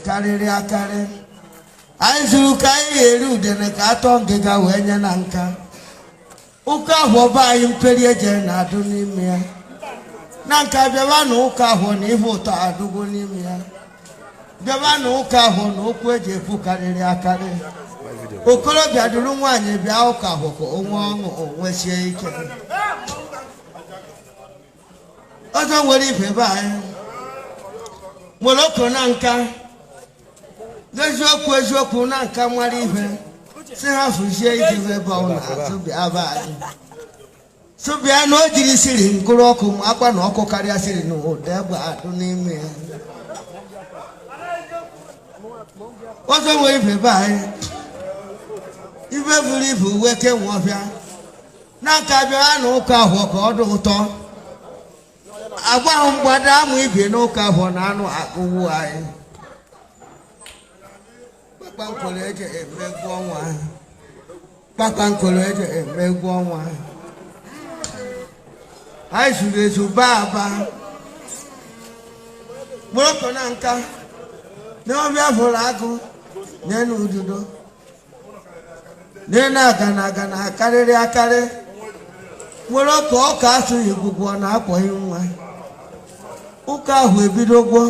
karịrị akarị anyị zuru ka anyị eri udene ka atọ ngịga wee nye na nka ụka ahụ ọba anyị mperi eje na-adụ n'ime ya na nka bịaba na ụka ahụ na ihe ụtọ adụgo n'ime ya bịaba na ụka ahụ na okwu eji ekwu karịrị akarị okorobịa duru nwaanyị bịa ụka ahụ ka onwe ọṅụ nwesie ike ọzọ nwere ife be anyị nwere oko na nka eziokwu na nka nwere ife si ha fụzie iji ebe ọ na-azụbịa be anyị sụbịa na o jiri siri nkụrụ ọkụ ma akwa na ọkụ karịa siri na ụda egbe adụ n'ime ya ọzọ nwere ife be anyị ife buru ibu uwe kenwe ọbịa na nka bịara na ụka ahụ ka ọ dị ụtọ agwa ahụ mgbada amụ ibe n'ụka ahụ na anụ akụwu anyị kpakpankolo eji emegbu ọnwa kpakpankolo eji emegbu ọnwa anyị zuru ezu baa aba gboroko na nka na ọbịa fụrụ agụ nye na ududo nye na aga na akarịrị akarị nwere ka ọka asụghị gwụgwọ na-akpọghị nwa ụka ahụ ebidogwo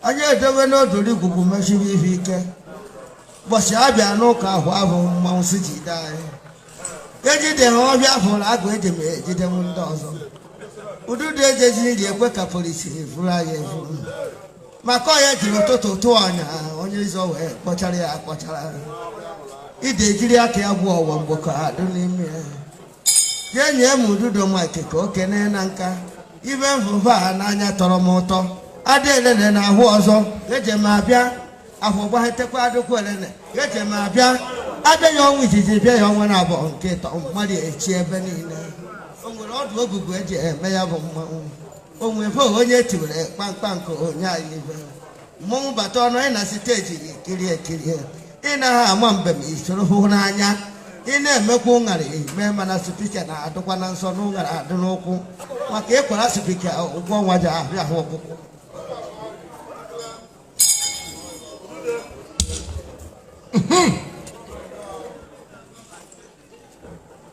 anyị edobe n'odori gwugwu mechiri ihe ike ụbọchị abịa n'ụka ahụ abụ mmanwụ si jide anyị ejide ha ọbịa fụrụ agụ eji m ejide m ndị ọzọ ududo ejezi nri ekwe ka polisi fụrụ anyị efuru maka ọya jiri ụtụtụ tụọ anya onye ịzọ wee kpọchara ya akpọchara ide ejiri aka ya gwụ ọwa mgbe ka adụ n'ime ya jee nye m ududo mike ka o kene na nka ibe mfụfe a n'anya tọrọ m ụtọ ada elele na ahụ ọzọ eje m abịa afọ gbahetekwa adụkwu elele eje m abịa abịa ya ọnwa izizi bịa ya ọnwa na abụọ nke ịtọ mmadụ echi ebe niile o nwere ọdụ ogugu eji eme ya bụ mmanwụ o nwere onye tiwere kpamkpam nke onye anyị ibe mmọnwụ bata ọnụ ị na steji ekiri ekiri ị naghị ama mbem isoro hụ n'anya ị na-emekwa ụṅara eme mana spika na-adụkwa na nsọ na ụṅara adụ n'ụkwụ maka ịkwara spika ụgwọ ọnwa ji ahịa ahụ ọkpụkpụ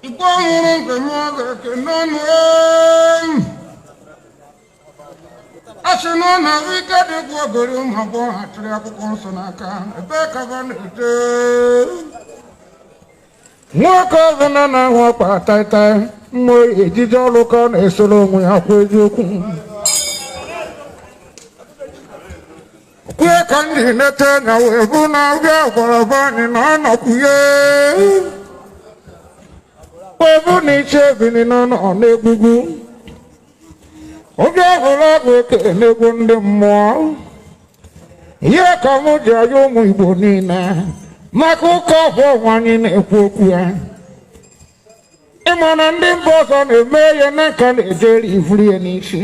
Igbo hụrụ nke m ga-eke n'ọnụ asị na ọ na ike dịkwa ogori ụmụ agbọghọ atụrụ akwụkwọ nsọ n'aka ebe ka ha na-eje nwoke ọbụla na-ahụ ọkpa taitai mmụọ ejije ọrụ ka ọ na-esoro onwe ya kwa eziokwu kwue ka m ji nete anya wee bụ na abịa gwara be anyị na ọ nọkwuye wee bụ na iche ebini n'ọnọ n'egwugwu oge ọhụrụ ọgwụ eke n'egwu ndị mmụọ ihe ka m ji aya ụmụ Igbo niile maka ụka ọhụụ ọnwa anyị na-ekwu okwu ya ịma na ndị mba ọzọ na-eme ya na nka na-ejeri ivuru ya n'isi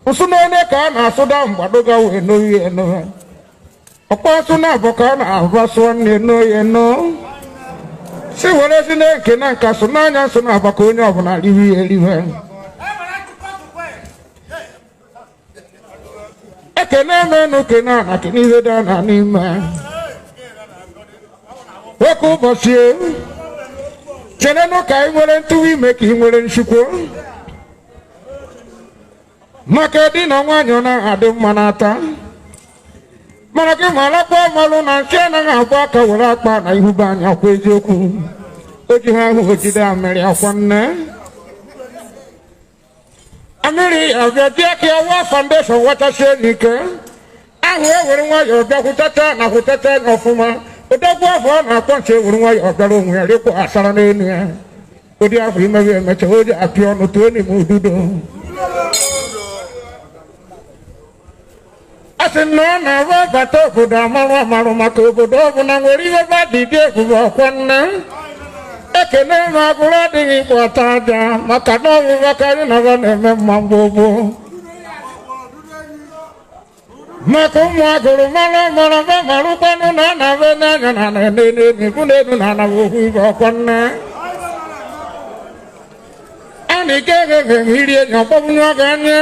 nsụ na-ene ka a na-asụda mgbadoga wee n'oyi eno ọkpa nsụ na-abụ ka a na-abasụọ nne n'oyi eno si were si na nke na nka so n'anya nsụ na-aba ka onye ọbụla riwe ya eriwe ekene emenu kene ana kene ihe dị ana n'ime nwoke ụbọchị chenenụ ka ị nwere ntụwa ime ka ị nwere nchukwu maka di na nwaanyị ọ na-adị mma n'ata mana gị ma alakpa ọmalụ na nke anaghị abụ aka were akpa na ihuba anya kwa eziokwu o ji ha ahụ ojide amịrị akwa nne amịrị abịa dị aka ya wa foundation watasie n'ike ahụ ewere nwayọọ bịa hụtata na hụtata ọfụma odogwu afọ ọ na-akpọ nche ewere nwayọọ bịara onwe ya rịkwa asara n'elu ya ụdị afọ imewe emecha o ji apịa ọnụ tụọ n'ime ududo asị na ọ na-arụ abata obodo amarụ amarụ maka obodo ọbụla nwere ihe ebe dị dị ebube ọkwa nne ekene m agụrụ adịghị Igbo ata aja maka na ọnwụwa karị na ha na-eme mma mgbogbo maka ụmụ agụrụ mara mara ma marụkwanụ na a na-abịa n'anya na na-ebu n'elu na anabụ okwu ibe ọkwa nne a na-ike eghe iri enyi ọgbọbụnye ọga anya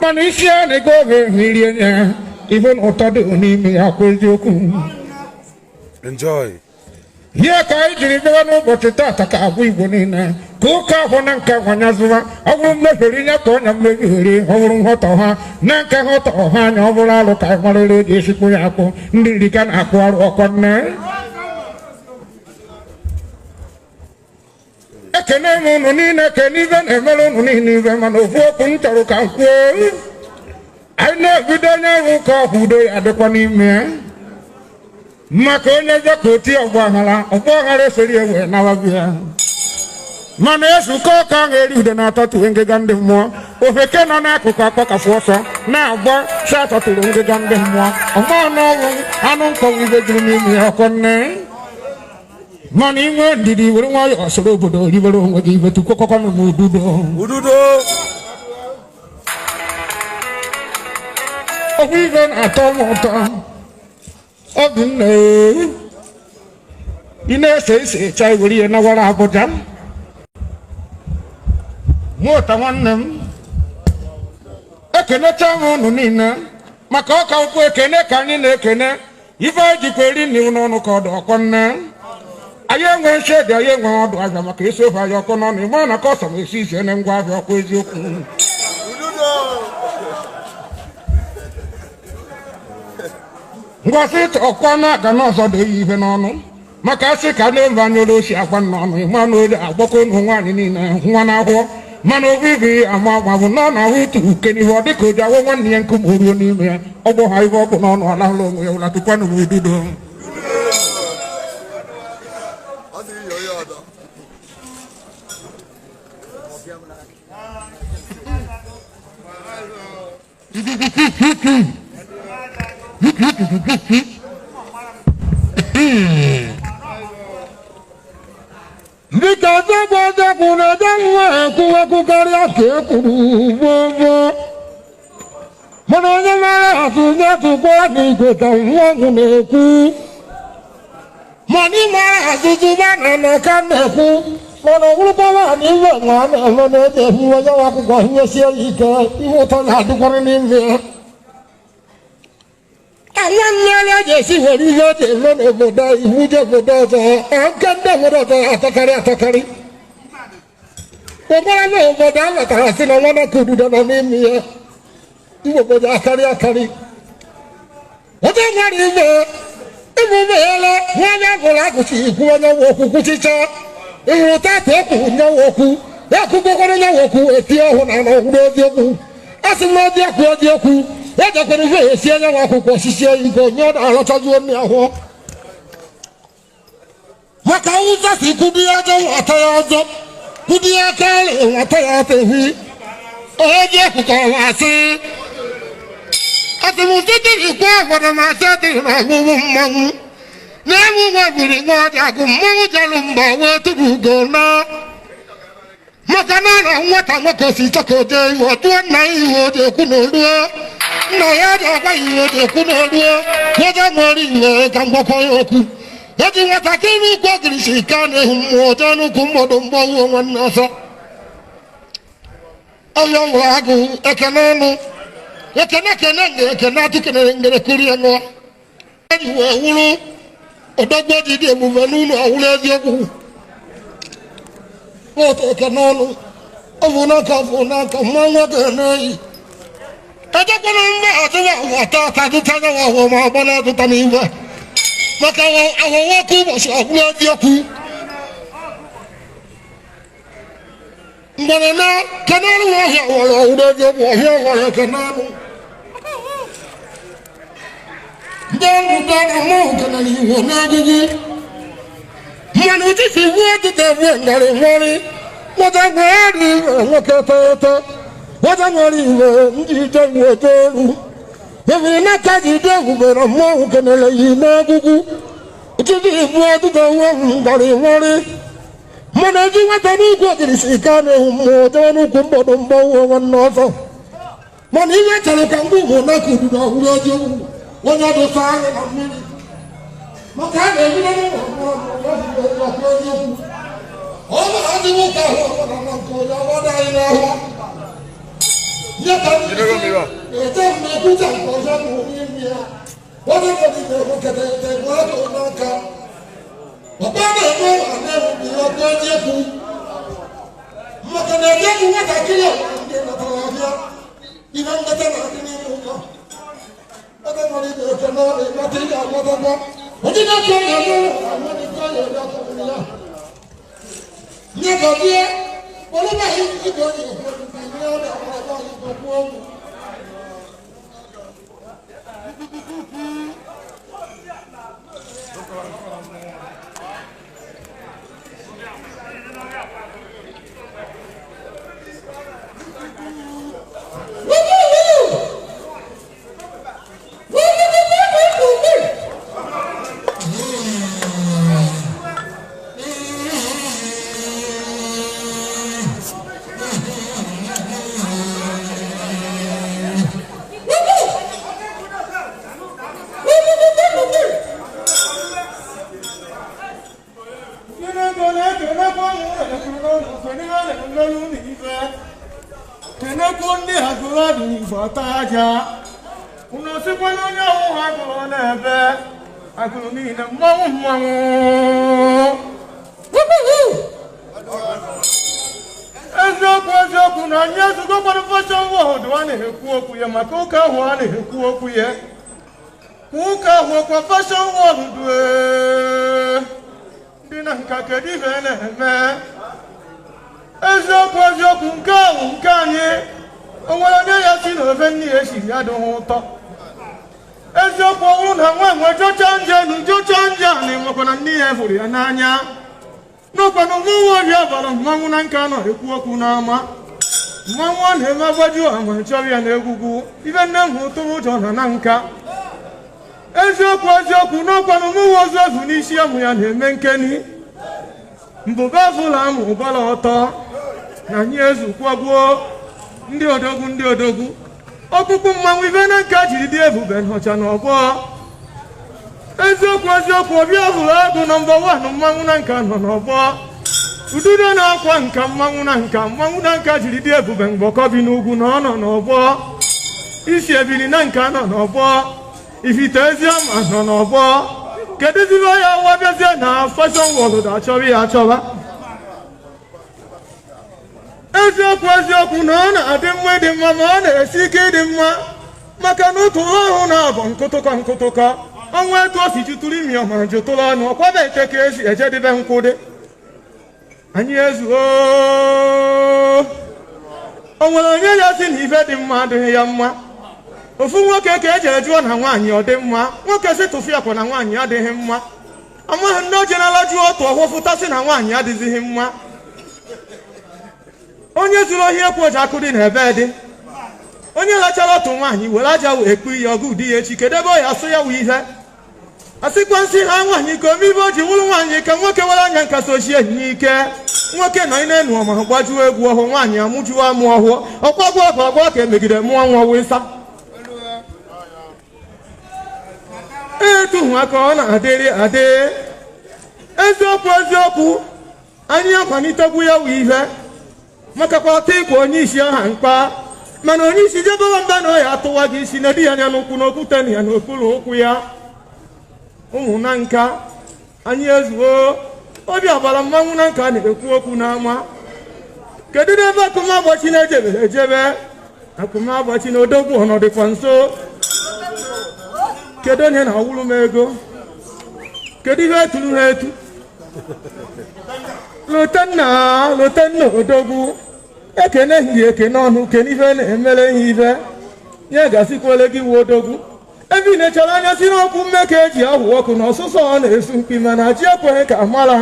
mana isi a na-ego oge iri enyi even ụtọdụ n'ime ya kwa eziokwu. Enjoy. Ihe ka anyị jiri bịa n'ụbọchị taata ka agwa Igbo niile ka ụka ahụ na nke nwanya zụwa ọ bụrụ mmehiri nye ka ọnya mmehiri ọ bụrụ nghọtọ ha na nke nghọtọ ha anya ọ bụrụ alụ ka anyị marịrị eji esikwu ya akpụ ndị nri ka na-akpụ arụ ọkọ nne. Ekene m unu niile ekene ibe na-emere unu niile ibe mana ofu okwu m chọrọ ka m kwuo anyị na-ebido onye ọrụ ụka ọhụ udo ya dịkwa n'ime ya maka onye bịa ka oti ọgbaghara esori ewe nawabịa mana ezukọ ọka ahụ eri ude na-atọtụrụ ngịga ndị mmụọ ofeke nọ n'akụkụ akpakapụ ọsọ na-agba si atọtụrụ ngịga ndị mmụọ ọma ọnụọgwụ anụ nkọwa ibe juru n'ime ya ọkọ nne mana inwe ndidi were nwayọọ soro obodo ribere onwe gị ibe tukọkọkọ na ududo ọkwa ibe na-atọ m ụtọ Obinna ị na-ese ise cha were ihe nawara Abuja nwota nwanne m ekenecha m unu niile maka ọka ụkwụ ekene ka anyị na-ekene ife anyị jikwa eri n'iwu n'ọnụ ka ọdụ ọkọ nne anyị enwe nshedị anyị enwe ọdụ ahịa maka isi ofe anyị ọkụ n'ọnụ ịma na kọsọm esi isi ene ngwa ahịa ọkụ eziokwu ngwasị ọkwa na-aga n'ọzọ dị iyi ife n'ọnụ maka asị ka na-ebe anya olu osi agwa n'ọnụ ịma na olu agbakọ ụmụ nwaanyị niile nwa na-ahụọ mana obi ibe ama agba bụ na ọ na-ahụ itu uke n'ihe ọ dịka oji awọ nwanne ya nkụ ma o ruo n'ime ya ọ bụ ha ibe ọkụ n'ọnụ alahụla onwe ya ụla tụkwanụ m ududo Bika ọjọ́ kùnà jẹ́wọ́ ẹ̀kú kárí àti ẹ̀kùrù gbogbo. Mọ̀nà onye mara àtúnjẹ́ tukọ́ ní ìgbèkà wọ́n kùnà ẹ̀kú. Mọ̀ní mara àtúntú bá nànà ká nẹ̀kú. Mọ̀nà òwúrúkọ wà ní ìwẹ̀ wọn ẹ̀mọ́nà ẹ̀jẹ̀ fún ọjọ́ wa kúkọ̀ ìyẹn sí ìkẹ́ ìwòtọ́ ní àdúgbọ́n ní ìwẹ̀. Àwọn mmiri eji esi nwere ihe o ji eme n'obodo iwuje obodo ọzọ nke ndị obodo ọzọ atọkarị ụbara na obodo a lọtara si na nwana ka ududo nọ n'ime ya iwe obodo akarị oge nwere ime emume ele nwanyị agụrụ agụchi ikwu onye nwe okwu kwuchicha ịhụrụ tata ekwu nyewe okwu ekwugbokọrọ nyewe okwu eti ọhụụ na ọhụrụ eziokwu a sị m eziokwu ejekwere ife esi onye nwe akwụkwọ osisi ego onye ọ na-arọchazi onye ahụ maka ụzọ si kwudi ya ọjọọ nwata ya ọzọ kwudi ya karị nwata ya tehi onye ji ekwukọrọ asị atụmụtụ dịrị kwa obodo ma asị dịrị na ọgwụgwụ mmanwụ na-emu nwa biri nwa ọdị agụ mmanwụ jalụ mba wee tụrụ ugo na maka na na nwata nwoke si chọkoje iwe ọtụọ nna ya iwe o ji ekwu na oluo nna ya ji agwa iwe o ji ekwu na oluo oje nwere iwe ka mgbakọ ya okwu eji nwatakịrị ukwu ogirisi ka na-ehu mmụọ jee n'ukwu mmadụ mgbanwe nwanne ọzọ ọya nwere agụ ekene ọnụ ekene atụkenere ngere kuri ya nụọ eji wee wụrụ ọdọgbo ji dị emume n'ụlọ ọhụrụ eziokwu otu ekene ọnụ ọbụ n'aka mmanwụ oge n'eyi ejekwana mgbe ọdịwa ọta ọta dụta ya ọhụ ma ọgbọ na-adụta n'ime maka ahụhụ ọkụ ụbọchị ọhụrụ eziokwu mgbere na kene ọrụ ọhịa nwere ọhụrụ eziokwu ọhịa nwere ekene ọnụ ndị ọrụ dara mmanwụ kenere iwu n'egugwu mmanụ titi iwu ọdịda ewu ngarị nwere wọ́n nwere iwe nwoke tete wọ́n nwere iwe ndị ije iwe etoolu ebiri n'aka ji dị egwubere mmọnwụ kenere yi n'egwugwu titi iwu ọdịda ewu ngarị nwere mana eji nweta n'ugwu ogirisi ka na-ewu mmụọ jee n'ukwu mgbọdụ mgbanwe nwanne ọzọ mana ihe chọrọ ka mgbe ugwu n'aka ududo ọhụrụ eziokwu onye dụsa anya na mmiri maka a ga-ebido n'ụlọ ọhụrụ eziokwu ọmọ adịwo ka ahụ ọmọ nke onye ọgbọdọ anyị n'ahụ Ndi odogwu okuku mmanwu ibe na nka jiri di ebube nhocha n'ọgbọ eziokwu obi ọhụrụ agụ nọmba 1 mmanwu na nka nọ n'ọgbọ ududo na-akwa nka mmanwu na nka jiri di ebube mgbọkọ bi n'ugwu na ọ nọ n'ọgbọ isi ebili na nka nọ n'ọgbọ ifite eziama nọ n'ọgbọ kedu zibe ya wabezie na fashion world achọrọ ya achọba eziokwu na ọ na-adị mma ịdị mma ma ọ na-esi ike ịdị mma maka na otu ahụ na-abụ nkụtụka ọnwa etu o si jụtụrụ imi ọma jụtụrụ ọnụ ọkwaba eke ka esi ejedebe nkwụdị anyị ezuo o nwere onye ya si na ife dị mma adịghị ya mma ofu nwoke ka eji ejụọ na nwaanyị ọ dị mma nwoke si tụfịa kwa na nwaanyị adịghị mma amaghị ndị ojenala jụọ otu ọhụfụtasị na nwaanyị adịghịghị mma onye zuru ohi ekwu oji akụ dị n'ebe dị onye lachara otu nwaanyị were aja wee kpu ihe ọgụ ụdị ya echi kedebe ya asụ ya wụ ihe asịkwa nsị ha nwaanyị ka omeibe o ji wụrụ nwaanyị ka nwoke were anya nkasi ochie n'ike nwoke nọ ịna-enu ọma gbajuo egwu ọhụụ nwaanyị amụjuo amụ ọhụụ ọkwagwo ọgọgọ ka emegide mụọ nwa wịsa etuhu aka ọ na-adịrị adị eziokwu anyị akwanitegwu ya wụ ihe maka kwata ikwu onye isi aha mkpa mana onye isi jebewa mba na ọya atụwa gị isi na di ya anya n'ụkwụ n'okwute na ya n'okpuru ụkwụ ya ụmụ na nka anyị ezuo obi agbara mmanwụ na nka na-ekwu okwu n'ama kedu n'ebe akụmagbachi na-ejebere ejebe akụmagbachi na odogwu ọnọdụkwa nso kedu onye na-awụrụ m ego kedu ihe eturu ha etu lotenna odogwu ekene hiri ekene ọnụ kene ife na-emere ihe ife nye gasịkwale gị wu odogwu ebe ị na-echara anya si n'okwu mme ka eji ahụ ọkụ na ọsụsọ ọ na-esu mkpi mana chi ekweghị ka amara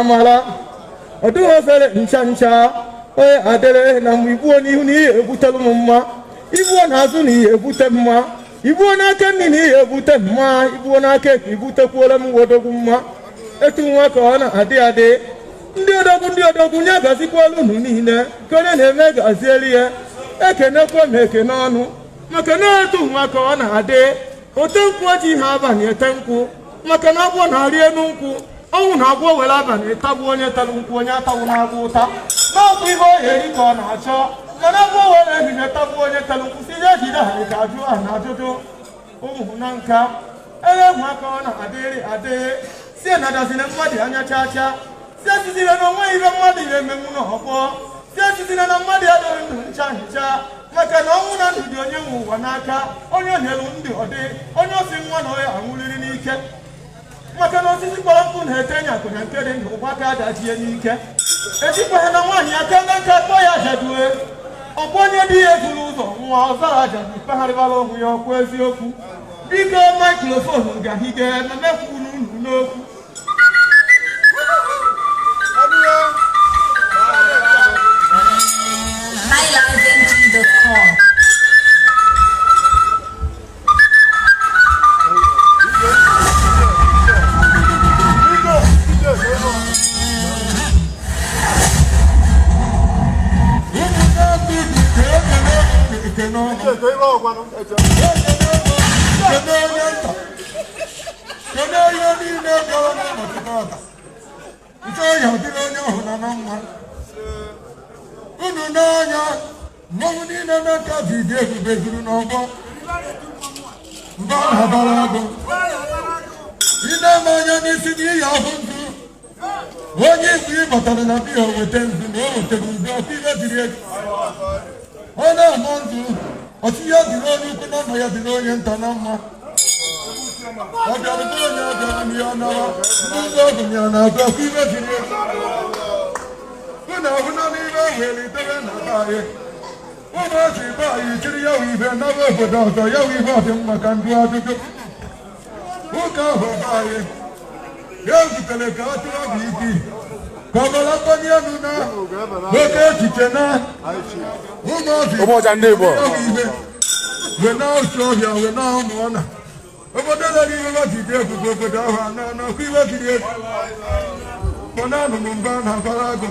ọ dịghị ofere ncha onye adịrị na mgbe ibuo n'ihu na ihe ebutelu m mma ibuo n'azụ na ihe ebute mma ibuo n'aka nri na ihe ebute mma ibuo n'aka ekpe ibutekwuola m odogwu mma etu nwa ka ọ na-adị ndị odogwu nye gazikwala unu niile ka onye na-eme gazieli ya ekenekwa m ekene ọnụ maka na etu nwa ka ọ na-adị ote nkwụ oji ha abalị ete nkwụ maka na agwọ na-arị elu nkwụ ọnwụ na agwọ were abalị ịtagbu onye tara nkwụ onye atagbu na-agwọ ụta n'ọkwa ihe ọ eri ka ọ na-achọ mana bo wala ehihie tabuo onye telu nkwụsị ihe ejide ha ka ajụ a na ajụjụ ụmụ na nka ele egwu aka ọ na-adịrị adịghị sie na dazine mmadụ anya chacha sie sizire na onwe ihe mmadụ ga-emenwu n'ọgbọ sie sizire na mmadụ adịghị ndụ ncha nhicha maka na ọnwụ na ndụ dị onye nwe ụwa n'aka onye nyelu ndụ ọ dị onye osi nwa na onye anwụrịrị n'ike maka na osisi kpọrọ nkụ na-etenye akụnya nke dị ndụ ụgbaka adachie n'ike ejikwaghị na nwaanyị aka na nka kpọ ya ajadue ọkwa onye dị ya ezuru ụzọ nwa ọzara ajadu mpagharịbara onwe ya ọkwa eziokwu biko maikrofonu gahige na mekwuru unu n'okwu MyLiveNG.com. Unu n'anya mmanwụ niile na-aka vidiyo ebube zuru n'ọgbọ mgbe ọ na-abara agụ ị na-eme anya n'isi n'ihi ahụ ndụ onye ibu ị batara na biya weta nzu na o wetara udo ọkụ ihe dịrị ego ọ na-ama ndụ ọtụ ya dịrị onye ukwu na ọnọ ya dịrị onye nta na mma ọ bịara bụrụ onye ọ bịara na ya nara ndị ọgụ ya na-agụ ọkụ ihe dịrị ego na ahụ na n'ibe were idebe na anyị ụmụazị ibe anyị chiri ya wụ ibe n'aba obodo ọzọ ya wụ ihe ọdị mma ka ndụ ajụjụ ụka ahụ bụ anyị ya zutere ka a tụrụ bụ isi ka ọbara mgbanye elu na oke echiche na ụmụazị ibe wee na otu ọhịa wee na ụmụ ọna obodo lere ihe wajide ebube obodo ahụ anọ n'ọkụ iwe ziri ezi Bonano Mumbana Barago.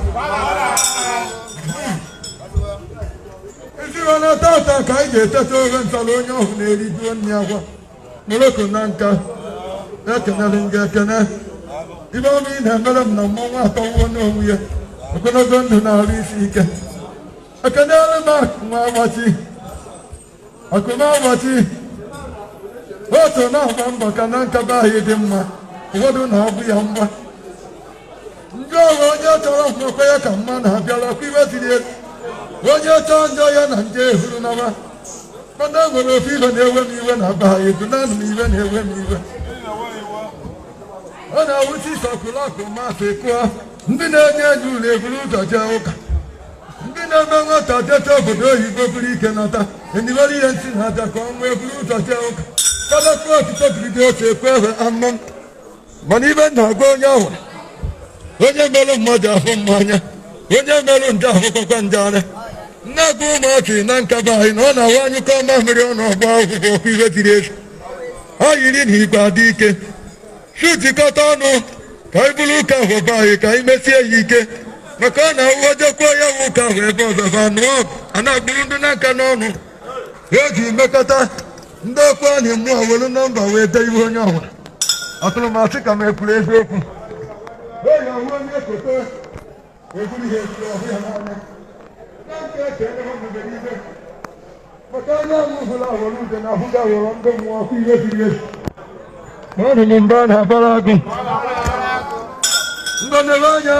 If you want to talk, I get that over and Salonia, who nearly do Niagua. Morocco Nanka, Ekananga Kana. You don't mean a madam no more, I don't want to know we are. I'm going to go to Nari. I can never mark Mawati. I could not watch it. What on now, Kananka Bahidima? What on how we are. Onye chọrọ mkpọkọ ya ka mma na-abịala ọkụ iwe ziri ezi onye chọọ njọ ya na nje ehuru n'ama mana nwere ofe ibe na-ewe m iwe na-aba ha ebu naanị m iwe na-ewe m iwe ọ na-awụchi isọkụlọkụ masị kụọ ndị na-enye enye ụlọ eburu ụzọ jee ụka ndị na-eme nwata deta obodo oyibo buru ike nata enyimere ihe ntị na aja ka ọ nwee buru ụzọ jee ụka kadakwa ọtụtụ birido otu ekwe ewe amụ mana ibe na-agwa onye ọhụrụ onye mere mmadụ ahụ mmanya onye mere nje ahụkọkwa nje ara nna-agụ ụmụaka na nkaba anyị na ọ na-awa anyụkọ ọma mmiri ọ na-ọgba akwụkwọ ọkụ ihe ziri ezi ọ yiri na igwe adị ike sutikọta ọnụ ka anyị bụrụ ụka ahụ be anyị ka anyị mesie ya ike maka ọ na-awụ ojekwa ya nwe ụka ahụ ebe ọzọ ba nụọ a na-agbụrụ ndị n'aka n'ọnụ eji mekọta ndị okwu anyị mmụọ were nọmba wee dee iwe onye ọbụla atụrụmasị ka m ekwuru eziokwu onye ọhụrụ onye foto eburu ihe ekiri ọhụ ya n'anya na nke eche ebe ha mebere ibe maka onye ahụ hụrụ awọrọ ude na ahụ ga-awọrọ ndị mmụọ ọkụ ihe ziri ezi ma ọ nụrụ mba na-abara agụ ngọnere anya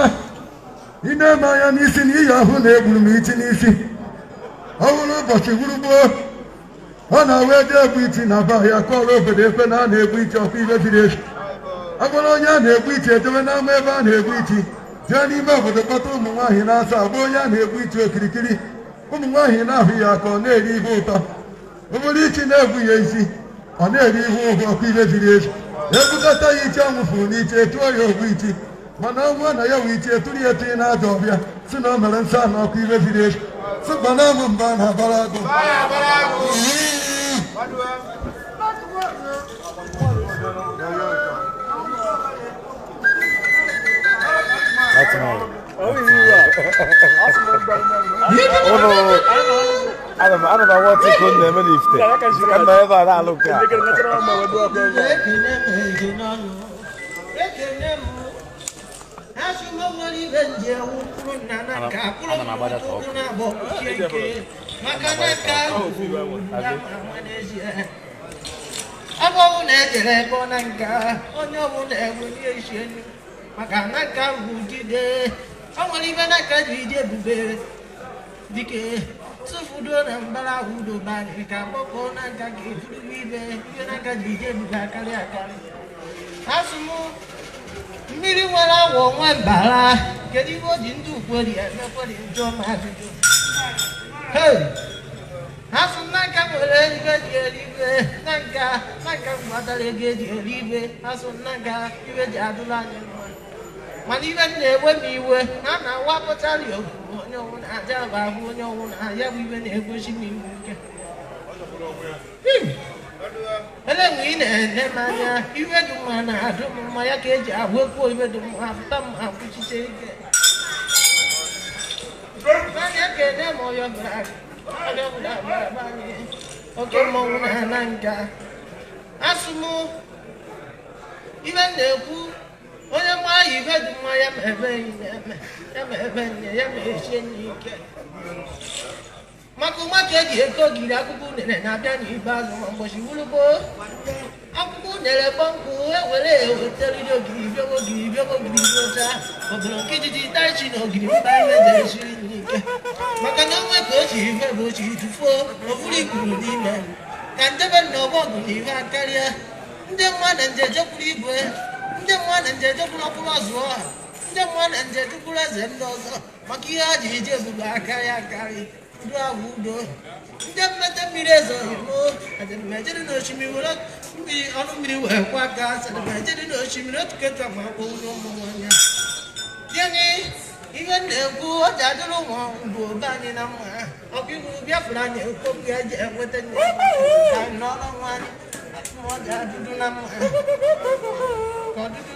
ị na-eme anya n'isi na iyi ahụ na-egburu m iti n'isi ọ hụrụ ụbọchị gburugburu ọ na-awa ede egbu iti na ba ya kọọrọ obodo ekwe na a na-egbu iti ọkụ ihe ziri ezi agwara onye a na-egbu iti edobe n'ama ebe a na-egbu iti jee n'ime obodo kpọta ụmụ nwaanyị na-asa agba onye a na-egbu iti okirikiri ụmụ nwaanyị na-ahụ ya ka ọ na-eri ihe ụtọ obere iti na-egbu ya isi ọ na-eri ihe ụgwọ ọkụ ihe ziri ezi ebukọta ya iti anwụfụrụ n'iche tụọ ya ogbu iti mana ọnwụ na ya wee iti etụrụ ya etinye n'aja ọbịa si na o mere nsọ a na ọkụ ihe ziri ezi sịkpa na amụ mba na-abara agụ That's nice. I don't know what to put them in if they. I'm never look at. Asuma wali benje ukuru nana kapuro kuna bo kike makana ka abo unejere bonanga onyo uneguni esheni makana ka wujide awali bana ka dide bube dike sufudo na mbala hudo bani ka boko na ka kifudu bibe na ka dide bube akali akali asumu mmiri nwere awọ nwa mbara kedu ihe o ji ndị ukweri emekweri njọ ma ajụjụ ha sụ na nka nwere ego ji eluigwe na nka mgbatara ego eji eluigwe ha sụ na nka iwe ji adụla anyị mma mana iwe m na-ewe m iwe ha na-awapụtara ya okwu onye ọnwụ na-aja bụ ahụ onye ọnwụ na ya bụ iwe na-egosi m iwu nke ele mgbe ị na-ene m anya iwe dị mma na-adụ m mma ya ka eji ahụ ekwu iwe dị mma apụta m akwụchiche ike anya ka ene m ọyọ bara oke mmọnwụ na-ana nka asụ m iwe na-ekwu onye mma ya iwe dị mma ya ma ebe enyi na-eme ya ma ebe nne ya ma esi enyi ike maka ụmụaka eji eke ogiri akwụkwọ unere na-abịa n'ikpeazụ ma mgbochi wurugbo akwụkwọ unere kpọmkwụ ewere eweteriri ogiri bịogogiri ocha obodo nke ijiji taichi na ogiri mba ihe jesiri n'ike maka na onwe ka o ji ife bụ ochi tufuo ofuru ikpuru n'ime ka ndebe na ọgbọgụ na ife karịa ndị mmadụ nje jekwuru igwe ndị mmadụ nje jekwuru ọkpụrụ ọzụ ọha ndị mmadụ nje jekwuru eze ndị ọzọ maka ihe ha ji ije ebube aka ya akarị ndị ahụ udo ndị mmete mmiri ezoghị adịmejere n'osimiri were mmiri ọnụ mmiri wee kwa aka sadịmejere n'osimiri otu ketu ma akpọ ụlọ ụmụ nwanya gịnị ihe na-ekwu ọ ji adịrị ụmụ bụ obe anyị na mma ọkụ iwuru bịafụrụ anyị okpokwu eji enweta anyị n'ọrụ nwanyị ọ ji adịdụ na mma ka ọdịdụ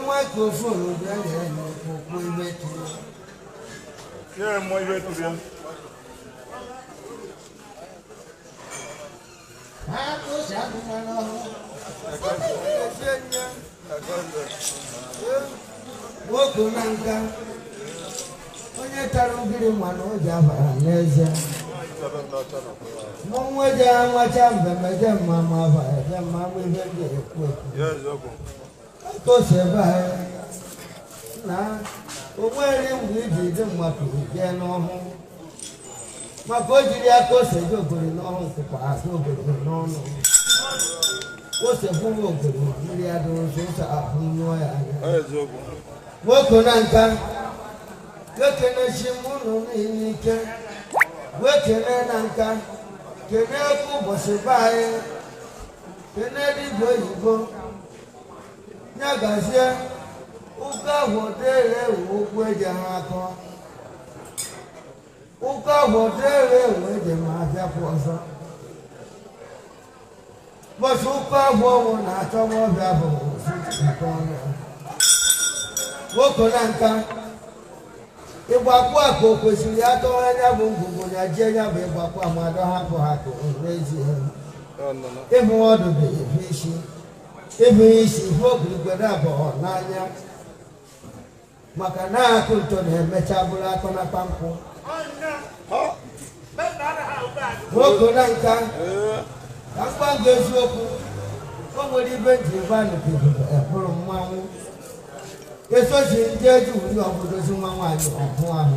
microphone bịa na okwu ibe tụrụ Yeah, mo ibe tụrụ ya. ha ko sa ku ma no wo ko na nka onye tara ngiri nwa na o ji abara n'eze mụ nwe ji amacha mbemeje mma ba je mma mụ ibe dị ekwu ko se ba na onwere mgbe iji dị mmadụ jee n'ọhụ maka o jiri aka ose ji ogori n'ọhụ nkụkwa azụ obodo n'ọnụ ose bụrụ ogori mmiri adịghị nso ụzọ ahụ nyụọ ya anya nwoke na nka ekene mụnụ niile ike wekene na nka kene ekwu ụbọchị be anyị kene dibịa oyibo ya gazie ụka ahụ dere ụkwụ eji ha atọ ụka ahụ dere eji ma abịapụ ọzọ bọsụ ụka ahụ ọnwụ na-achọ ọbịa bụ nwoke na nka ịgbakwu a ka o kwesịrị atọ anya bụ ngwugwu ya jee ya bụ ịgbakwu amadọ hapụ ha ka n'ezie ịhụ ọdụ bụ efe isi ịhụ isi ife ogirigwere abụọ n'anya maka na akụ ntọ na-emecha bụrụ akọ na kpamkpụ nwoke na nka ka mgbango eziokwu o nwere ibe nji ebe a nụbido ebụrụ mmanwụ esochi ndị eji uri obodozi nwa nwaanyị ọhụ ahụ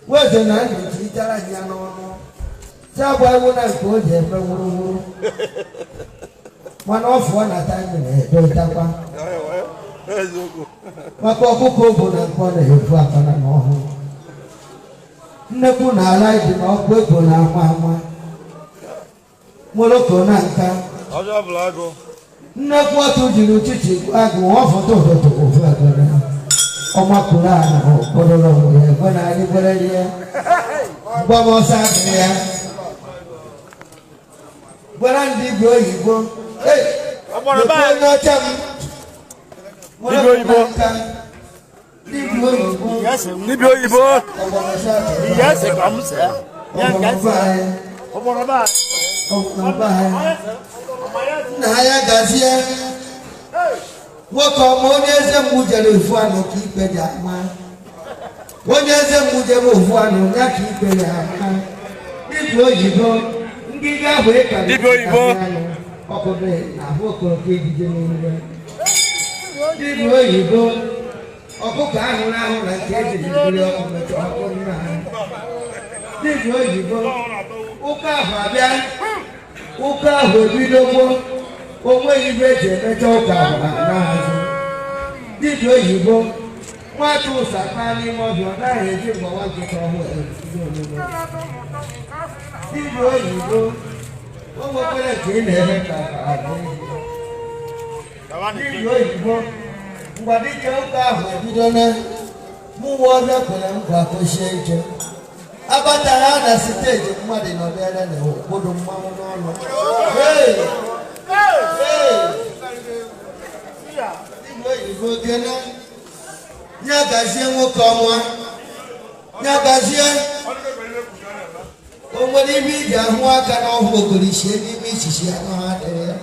weze na nyocha itara ya n'ọnụ si agwa ewu na nke o ji eme wuruwuru mana ọ fụọ na tanya na-edotakwa maka ọkụkọ obo na nkọ na-efu akana na ọhụ nnekwu na ala dị na ọkụ ego na ama ama Morocco na nka. Ọjọ́ blago. Nnekwu otu jiri uchichi agụ ọ foto ụtụtụ ofu ekpere. Ọmakụrụ a na okporo onwe ya ekwe na anyị kwere ya. Gbọmọ ọsọ adịrị ya. Gwara ndị igwe oyibo. Onye ọcha m. Igwe oyibo. Igwe oyibo. Igwe oyibo. Yes, come sir. Na ya gazie nwoke ọma onye eze mgbu jere ofu anụ ka ikpe ji ama onye eze mgbu jere ofu anụ ya ka ikpe ya ama dibịa oyibo ngịga ahụ ịka dibịa oyibo ọkụdụ na ahụ okoroke ejije n'ime dibịa oyibo ọkụkọ ahụ na-ahụ na nke ejiri mmiri ọkụ metụ ọkụ nna ha dibịa oyibo ụka ahụ abịa ụka ahụ ebidogbo onweghị ibe eji emecha ụka ahụ n'azụ dibịa oyibo nwata ụsa kpaa n'ime ọbịa ọ naghị eji mgbawa nkịta ọhụụ omume dibịa oyibo o nwekwara nke ị na-eme ka dibịa oyibo mgbadike ụka ahụ ebidola mụwa ọbịa kwere nkwa kochie ike abatara na steji mmadụ nọbịara na okpodo mmanwụ n'ọnụ Igwe oyibo gene ya gazie nwoke ọnwa ya gazie o nwere ime iji ahụ aka n'ọhụ ogorichie n'ime ichichi anụ ha dịrị ya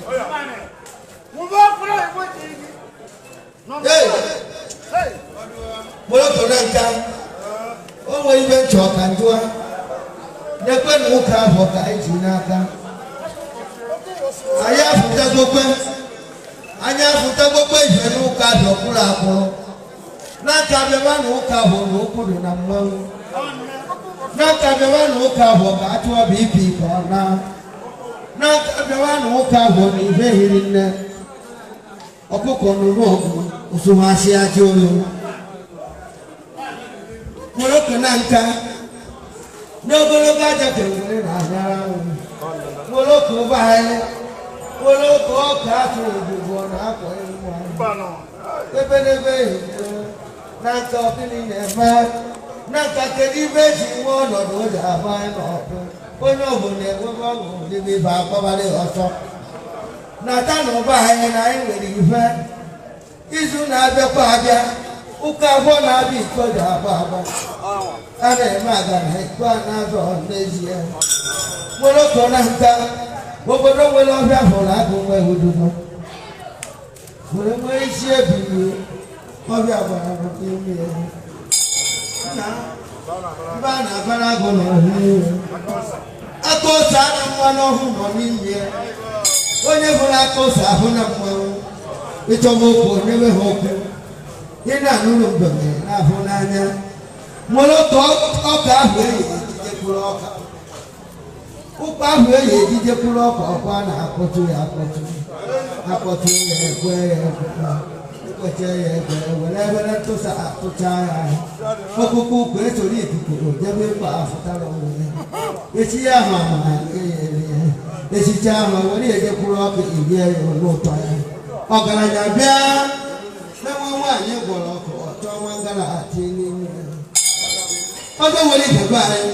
Morocco na nka o nwere ibe nchọ ka njụa nekwe na ụka ahụ ka anyị ji n'aka anyị afụtagokwe ihe n'ụka dị ọkwụrụ akwụrụ n'aka bịawa na ụka bụ na ụkwụrụ na mmanwụ n'aka bịawa na ụka bụ ka atụọ bụ ipi ka ọ na n'aka bịawa na ụka bụ na ihe hiri nne ọkụkọ nụrụ ọgụ usomasi ajọ olu Morocco na nka n'ogologo aja kewere na anyara ahụ Morocco bụ anyị Morocco ọka atụ obodo na akwa ewu ebelebe ehibo na nka ọkịnị na-eme na nka kedu ibe eji nwe ọnọdụ o ji aba anyị n'ọkụ onye ọbụla na-enwebe ọṅụ dịbe ibe akpọbalị ọsọ nata na ụba anyị na anyị nwere ife izu na-abịakwa abịa ụka abụọ na-abịa iko ji agba agba a na-eme aga na iko a na-azọ n'ezie Morocco na nka obodo nwere ọbịa hụrụ agụ nwe hudumo were nwee isi ebili ọbịa gbara n'ime ya mba a na-abara agụ n'ọhụrụ aka ose anụ mmanụ ọhụụ nọ n'ime ya onye hụrụ aka ose ahụ na mmanụ ịchọba okwu onyewe ha okwu ị na-anụrụ mbeme na-ahụ n'anya Morocco ọka ahụ eyi ejijekwuru ọka ụkpa ahụ eyi ejijekwuru ọka ọkwa na-akpọtụ ya akpọtụ ya ekwe ya ekweche ya ekwe were ebere ntụsa atụcha ya ọkụkụ ụkwụ esoro ikuku jebe ịkpa afụtara onwe ya echi ya ahụ ama eyere ya echicha ahụ were ejekwuru ọka irie ya olu ụtọ ya ọgaranya bịa n'enwe nwaanyị gwọrọ ọkụ ọchọ nwa ngara ati n'ime ya oge nwere ikebe anyị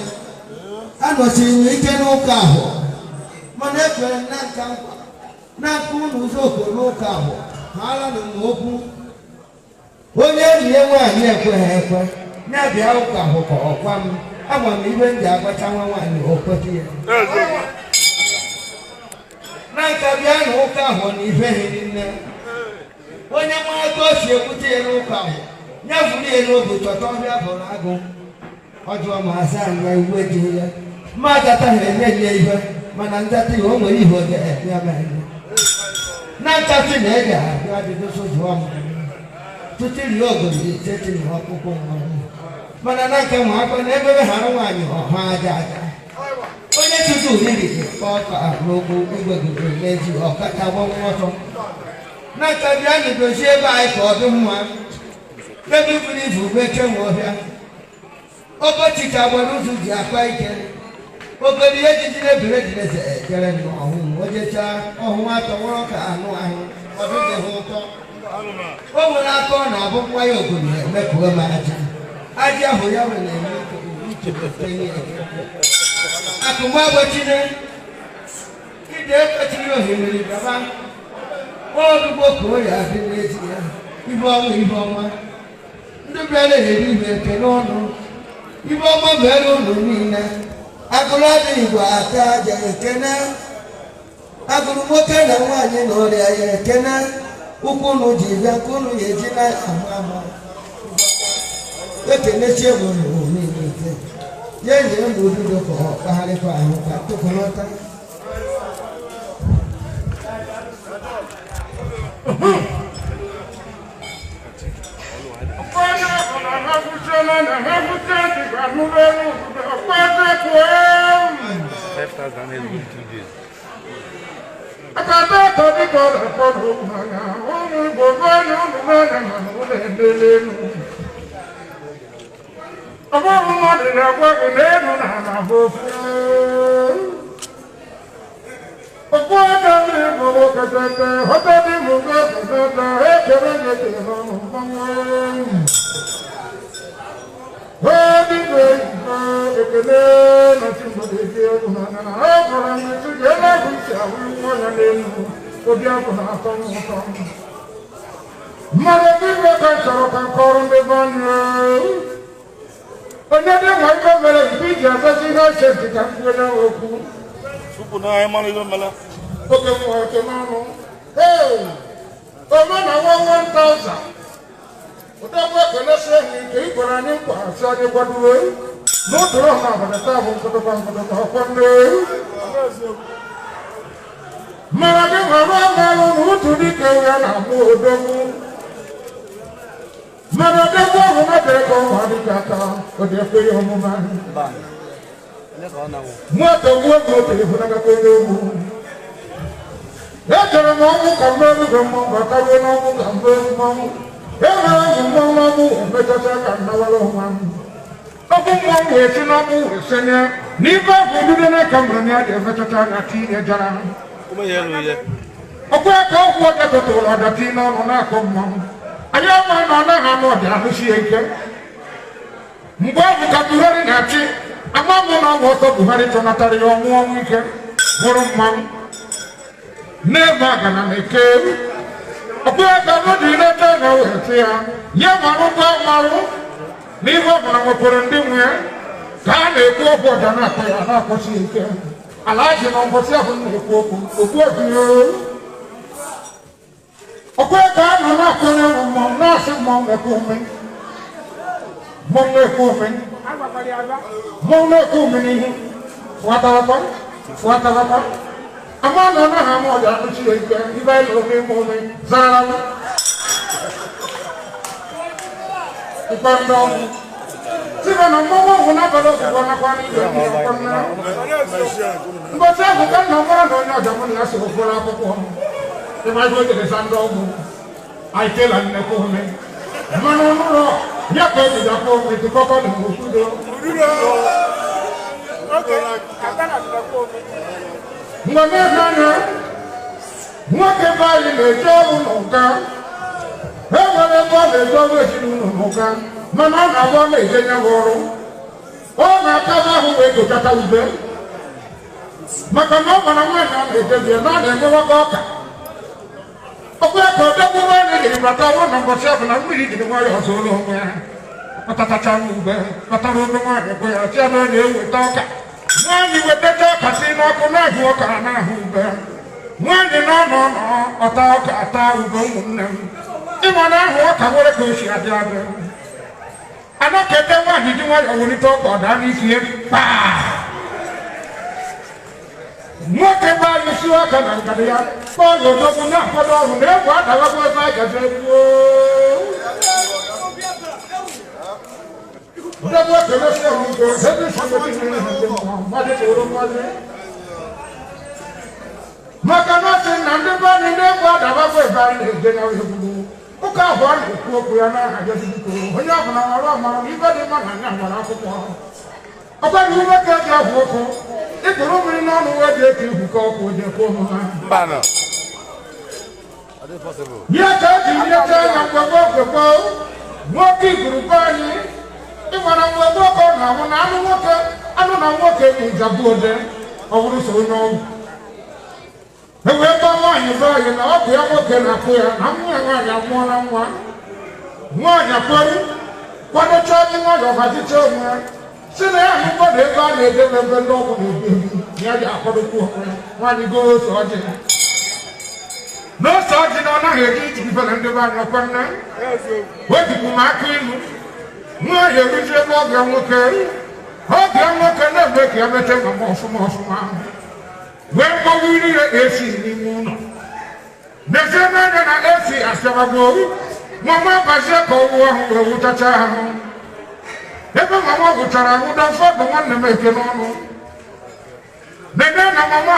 anọchiri ike n'ụka ahụ mana ekwere na nka nkwa n'aka ụlọ ụzọ okoro n'ụka ahụ ha ala na mgbe okwu onye enyi ya nwaanyị ekweghị ekwe na-abịa ụka ahụ ka ọkwa m agwa m ibe m ji agbacha nwa nwaanyị okweta ya na nka bịa na ụka ahụ na ife hiri nne onye nwere aka o si ekwute ya n'ụka ahụ ya furu ya n'obi chọta ọbịa bụrụ agụ ọjọọ ma asa anya iwu ejighị ya mmadụ ataghị enye ya ihe mana ndata ya o nwere ihe oge ya mere na nkatị na ege abịa adịgo jụọ m tụtụrụ ya ogori itetiri ọkpụkpụ mmanụ mana na nke nwa akwa na ebebe hara nwaanyị ọha aja aja onye tụtụ uriri ọka n'okwu igwe goro n'ezi ọkacha gbanwe ọtọ na nka bịa na-edozi ebe anyị ka ọ dị mma ebe buru ibu beche nwe ọhịa ọkọchị ka agbara ụzọ ji akpa ike Ogbe di eji jine bire jine se kere no ohun ojecha ohun atoworo ka anu ahun odun de ho to. O mo na ko na bo kwa yo go ni me ko ma aja. Aja ho ya we na ni ko ni to te ni. Akumwa bo jine. Ide ko ti yo he ni baba. O du bo ko ya bi ni ti ya. Ibo ma. Ndu bele he ni be ke no no. Ibo ma be no ni na. Aguladi igwa ata je kene agulu moke na nwanyi no ri aye kene ukunu ji ya kunu ye ji na amama ekene chebo no ni ni te ye ye ndu do ko bahari fa anu ka to kolota kuru mmiri n'ọnụ wee dị ka ihu ka ọkụ dị ka ụmụ ha ya ka eji nyeta na mgbegbo nwoke igurube anyị ịgbara mgbegbo ka ọ na-ahụ na anụ na nwoke na ịjabụ ode ọ bụrụ so onye ọgwụ ewee gba nwaanyị be anyị na ọ bụ ya nwoke na-akụ ya na nwa ya nwaanyị amụọla nwa nwaanyị akpọrọ kwadocha ndị nwayọ hazicha onwe si na ya ahụkwa na ego a na-edebe ebe ndị ọgwụ na-ebi ya ji akwadokwu onwe nwaanyị goo ose ọjị n'ose ọjị na ọ naghị eji iji bifere ndị be anyị ọkwa nne wejikwu m aka ilu nwaanyị eruzi ebe ọbịa nwoke na-eme ka ya mete mama ọfụma ọfụma wee mgbawa iri ya esi n'ime ụlọ n'ezie n'anya na esi asịabago mama bazie ka ọwụ ahụ wee wụtacha ahụ ebe mama gwụchara ahụ dọfọ bụ nwanne m eke n'ọnụ nene na mama